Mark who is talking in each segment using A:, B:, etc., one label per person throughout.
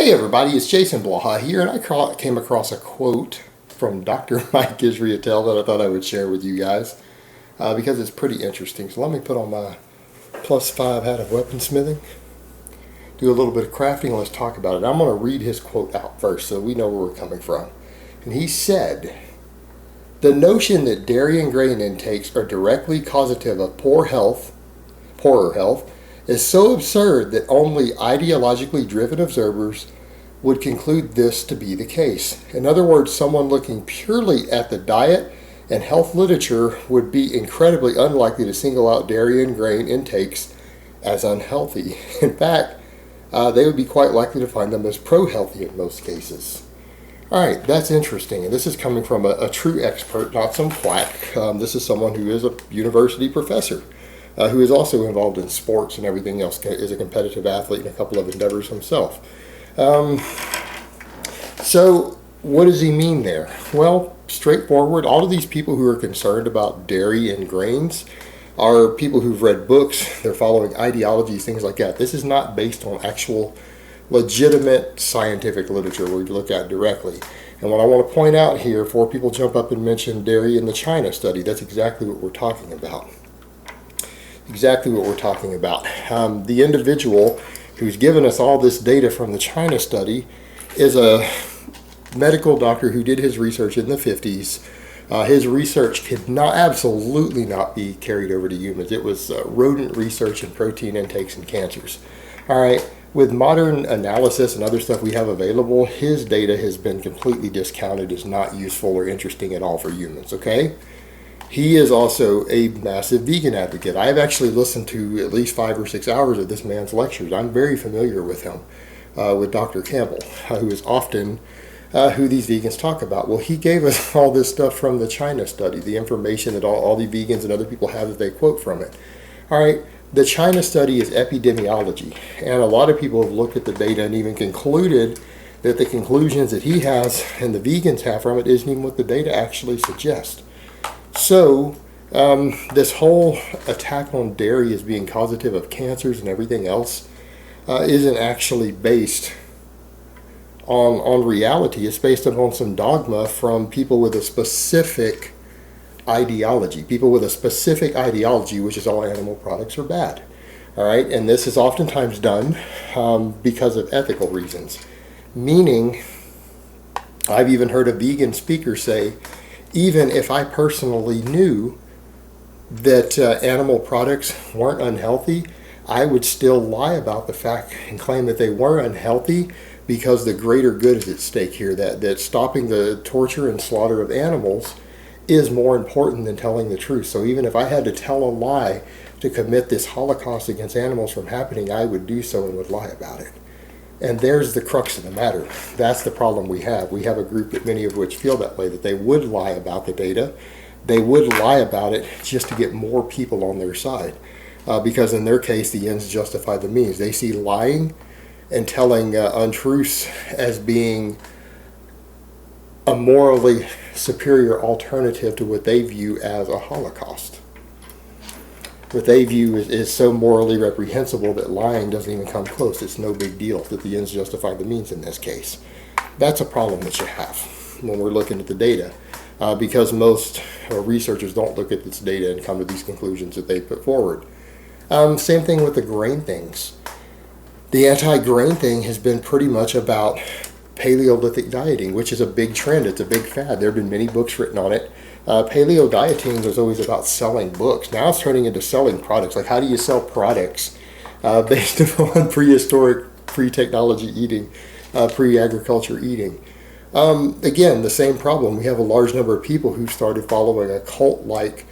A: Hey everybody, it's Jason Blaha here, and I came across a quote from Dr. Mike Israetel that I thought I would share with you guys because it's pretty interesting. So let me put on my +5 hat of weaponsmithing, do a little bit of crafting, and let's talk about it. I'm going to read his quote out first so we know where we're coming from. And he said, "The notion that dairy and grain intakes are directly causative of poorer health, is so absurd that only ideologically driven observers would conclude this to be the case. In other words, someone looking purely at the diet and health literature would be incredibly unlikely to single out dairy and grain intakes as unhealthy. In fact, they would be quite likely to find them as pro-healthy in most cases." All right, that's interesting, and this is coming from a true expert, not some quack. This is someone who is a university professor. Who is also involved in sports and everything else, is a competitive athlete in a couple of endeavors himself. So what does he mean there? Well, straightforward, all of these people who are concerned about dairy and grains are people who've read books, they're following ideologies, things like that. This is not based on actual legitimate scientific literature where you look at directly. And what I want to point out here, before people jump up and mention dairy in the China study, that's exactly what we're talking about. The individual who's given us all this data from the China study is a medical doctor who did his research in the 50s. His research could absolutely not be carried over to humans. It was rodent research in protein intakes and cancers. All right, with modern analysis and other stuff we have available, his data has been completely discounted as not useful or interesting at all for humans, okay? He is also a massive vegan advocate. I have actually listened to at least 5 or 6 hours of this man's lectures. I'm very familiar with him, with Dr. Campbell, who is often who these vegans talk about. Well, he gave us all this stuff from the China study, the information that all the vegans and other people have that they quote from it. All right, the China study is epidemiology, and a lot of people have looked at the data and even concluded that the conclusions that he has and the vegans have from it isn't even what the data actually suggests. So, this whole attack on dairy as being causative of cancers and everything else isn't actually based on reality. It's based upon some dogma from people with a specific ideology. Which is all animal products are bad. All right, and this is oftentimes done because of ethical reasons. Meaning, I've even heard a vegan speaker say, even if I personally knew that animal products weren't unhealthy, I would still lie about the fact and claim that they were unhealthy because the greater good is at stake here, that stopping the torture and slaughter of animals is more important than telling the truth. So even if I had to tell a lie to commit this holocaust against animals from happening, I would do so and would lie about it. And there's the crux of the matter. That's the problem we have. We have a group that many of which feel that way, that they would lie about the data. They would lie about it just to get more people on their side. Because in their case, the ends justify the means. They see lying and telling untruths as being a morally superior alternative to what they view as a holocaust. What they view is so morally reprehensible that lying doesn't even come close. It's no big deal that the ends justify the means in this case. That's a problem that you have when we're looking at the data, because most researchers don't look at this data and come to these conclusions that they put forward. Same thing with the grain things. The anti-grain thing has been pretty much about Paleolithic dieting, which is a big trend. It's a big fad. There have been many books written on it. Paleo dieting was always about selling books. Now it's turning into selling products. Like, how do you sell products based upon prehistoric, pre-technology eating, pre-agriculture eating? Again, the same problem. We have a large number of people who started following a cult-like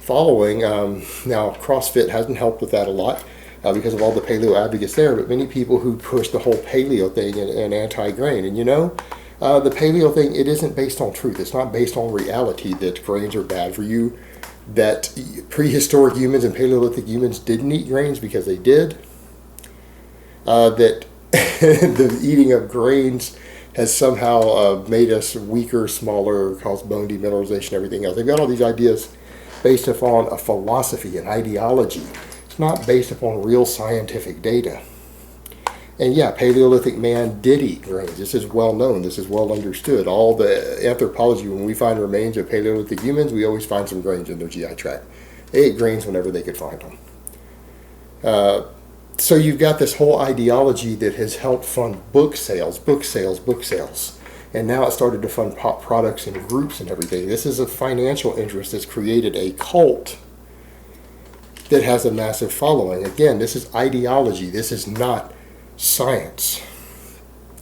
A: following. Now, CrossFit hasn't helped with that a lot because of all the paleo advocates there, but many people who push the whole paleo thing and anti-grain. And the paleo thing, it isn't based on truth. It's not based on reality that grains are bad for you, that prehistoric humans and Paleolithic humans didn't eat grains because they did, that the eating of grains has somehow made us weaker, smaller, caused bone demineralization, everything else. They've got all these ideas based upon a philosophy, an ideology. It's not based upon real scientific data. And yeah, Paleolithic man did eat grains. This is well known. This is well understood. All the anthropology, when we find remains of Paleolithic humans, we always find some grains in their GI tract. They ate grains whenever they could find them. So you've got this whole ideology that has helped fund book sales, book sales, book sales. And now it started to fund pop products and groups and everything. This is a financial interest that's created a cult that has a massive following. Again, this is ideology. This is not science.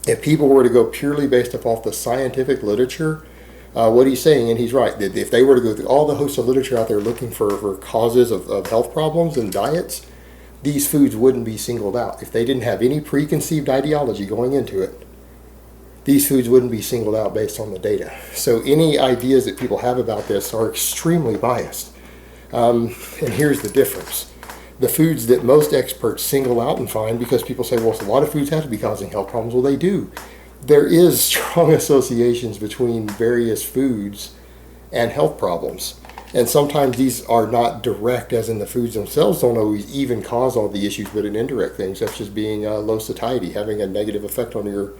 A: If people were to go purely based off the scientific literature, what he's saying, and he's right, that if they were to go through all the hosts of literature out there looking for causes of health problems and diets, these foods wouldn't be singled out. If they didn't have any preconceived ideology going into it, these foods wouldn't be singled out based on the data. So any ideas that people have about this are extremely biased. And here's the difference. The foods that most experts single out and find, because people say, well, a lot of foods have to be causing health problems. Well, they do. There is strong associations between various foods and health problems. And sometimes these are not direct, as in the foods themselves don't always even cause all the issues, but in indirect things, such as being low satiety, having a negative effect on your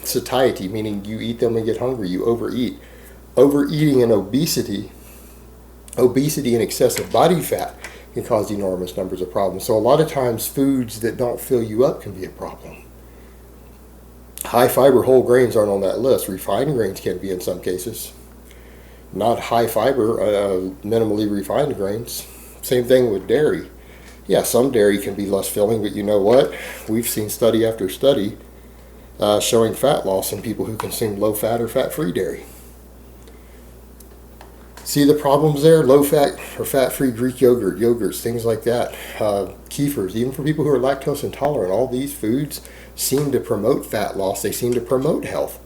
A: satiety, meaning you eat them and get hungry, you overeat. Overeating and obesity and excessive body fat can cause enormous numbers of problems. So a lot of times foods that don't fill you up can be a problem. High fiber whole grains aren't on that list. Refined grains can be in some cases. Not high fiber, minimally refined grains. Same thing with dairy. Yeah, some dairy can be less filling, but you know what? We've seen study after study showing fat loss in people who consume low fat or fat-free dairy. See the problems there? Low fat or fat-free Greek yogurts, things like that. Kefirs, even for people who are lactose intolerant, all these foods seem to promote fat loss. They seem to promote health.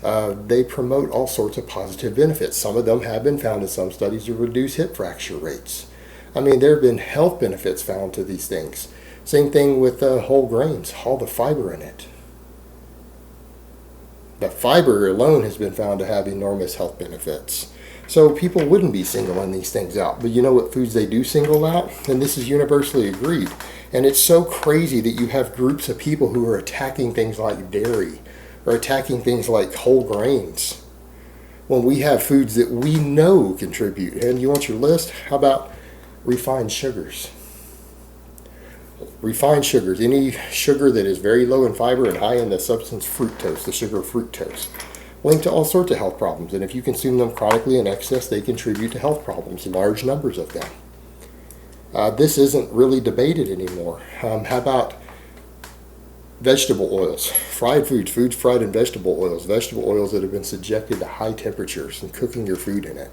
A: They promote all sorts of positive benefits. Some of them have been found in some studies to reduce hip fracture rates. I mean, there have been health benefits found to these things. Same thing with whole grains, all the fiber in it. The fiber alone has been found to have enormous health benefits. So people wouldn't be singling these things out. But you know what foods they do single out? And this is universally agreed. And it's so crazy that you have groups of people who are attacking things like dairy or attacking things like whole grains when we have foods that we know contribute. And you want your list? How about refined sugars? Refined sugars, any sugar that is very low in fiber and high in the substance fructose, the sugar fructose, linked to all sorts of health problems. And if you consume them chronically in excess, they contribute to health problems, large numbers of them. This isn't really debated anymore. How about vegetable oils, fried foods fried in vegetable oils that have been subjected to high temperatures and cooking your food in it.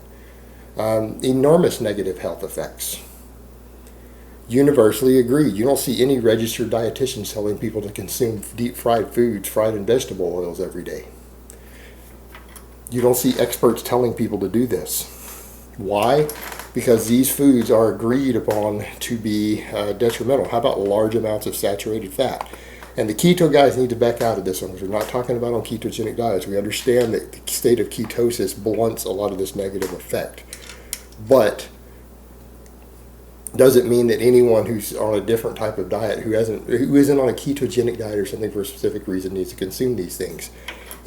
A: Enormous negative health effects. Universally agreed. You don't see any registered dietitians telling people to consume deep fried foods fried in vegetable oils every day. You don't see experts telling people to do this. Why? Because these foods are agreed upon to be detrimental. How about large amounts of saturated fat? And the keto guys need to back out of this one, because we're not talking about on ketogenic diets. We understand that the state of ketosis blunts a lot of this negative effect. But doesn't mean that anyone who's on a different type of diet, who isn't on a ketogenic diet or something for a specific reason, needs to consume these things.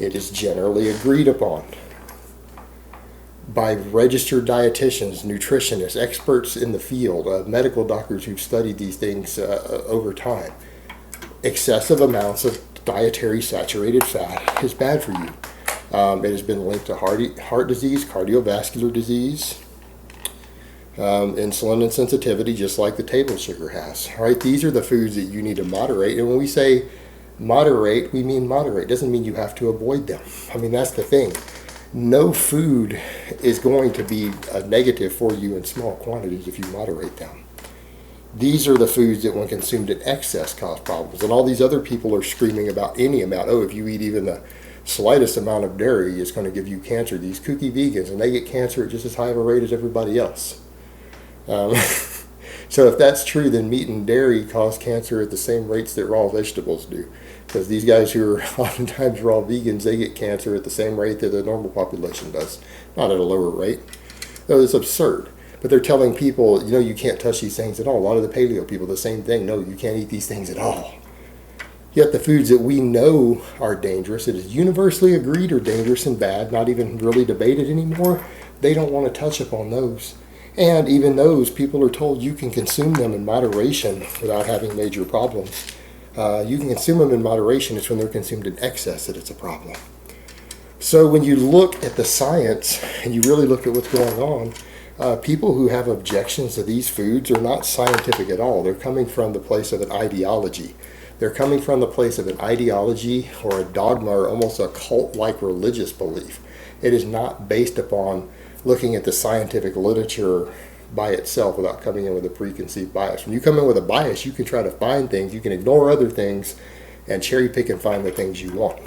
A: It is generally agreed upon by registered dietitians, nutritionists, experts in the field, medical doctors who've studied these things over time. Excessive amounts of dietary saturated fat is bad for you. It has been linked to heart disease, cardiovascular disease, insulin insensitivity, just like the table sugar has. All right, these are the foods that you need to moderate. And when we say moderate, we mean moderate. It doesn't mean you have to avoid them. I mean, that's the thing. No food is going to be a negative for you in small quantities if you moderate them. These are the foods that when consumed in excess cause problems. And all these other people are screaming about any amount. Oh, if you eat even the slightest amount of dairy, it's going to give you cancer. These kooky vegans, and they get cancer at just as high of a rate as everybody else. So if that's true, then meat and dairy cause cancer at the same rates that raw vegetables do. Because these guys who are oftentimes raw vegans, they get cancer at the same rate that the normal population does. Not at a lower rate. So it's absurd. But they're telling people, you can't touch these things at all. A lot of the paleo people, the same thing. No, you can't eat these things at all. Yet the foods that we know are dangerous, it is universally agreed are dangerous and bad, not even really debated anymore, they don't want to touch upon those. And even those, people are told you can consume them in moderation without having major problems. You can consume them in moderation. It's when they're consumed in excess that it's a problem. So when you look at the science and you really look at what's going on, people who have objections to these foods are not scientific at all. They're coming from the place of an ideology. They're coming from the place of an ideology or a dogma or almost a cult-like religious belief. It is not based upon looking at the scientific literature by itself without coming in with a preconceived bias. When you come in with a bias, you can try to find things, you can ignore other things, and cherry pick and find the things you want.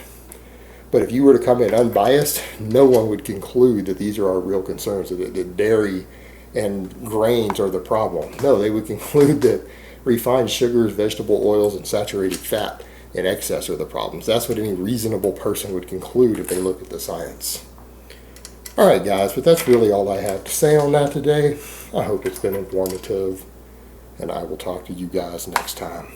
A: But if you were to come in unbiased, no one would conclude that these are our real concerns, that dairy and grains are the problem. No, they would conclude that refined sugars, vegetable oils, and saturated fat in excess are the problems. That's what any reasonable person would conclude if they look at the science. All right, guys, but that's really all I have to say on that today. I hope it's been informative, and I will talk to you guys next time.